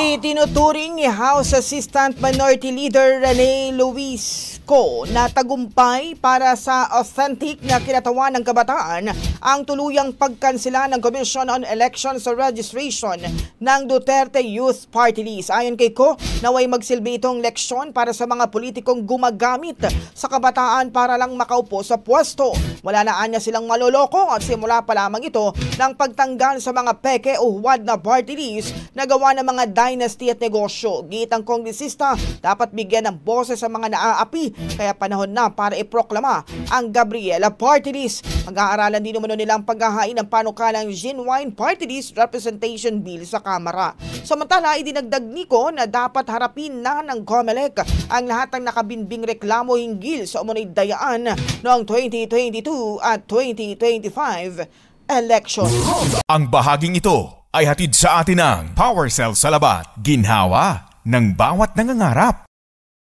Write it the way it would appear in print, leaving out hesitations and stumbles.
Itinuturing ni House Assistant Minority Leader Rene Luisco na tagumpay para sa authentic na kinatawan ng kabataan ang tuluyang pagkansela ng Commission on Elections Registration ng Duterte Youth Party List. Ayon kay Ko, naway magsilbi itong leksyon para sa mga politikong gumagamit sa kabataan para lang makaupo sa pwesto. Wala na anya silang maloloko at simula pa lamang ito ng pagtanggal sa mga peke o huwad na party list na gawa ng mga dynasty at negosyo. Gitang kongresista, dapat bigyan ng boses sa mga naaapi, kaya panahon na para iproklama ang Gabriela Party List. Mag-aaralan din naman nilang paghahain ng panukalang genuine party list representation bill sa Kamara. Samantala, idinagdag ni Ko na dapat harapin na ng COMELEC ang lahat ng nakabinbing reklamo hinggil sa umunay dayaan noong 2022 at 2025 election. Ang bahaging ito ay hatid sa atin ng Power Cell Salabat, ginhawa ng bawat nangangarap.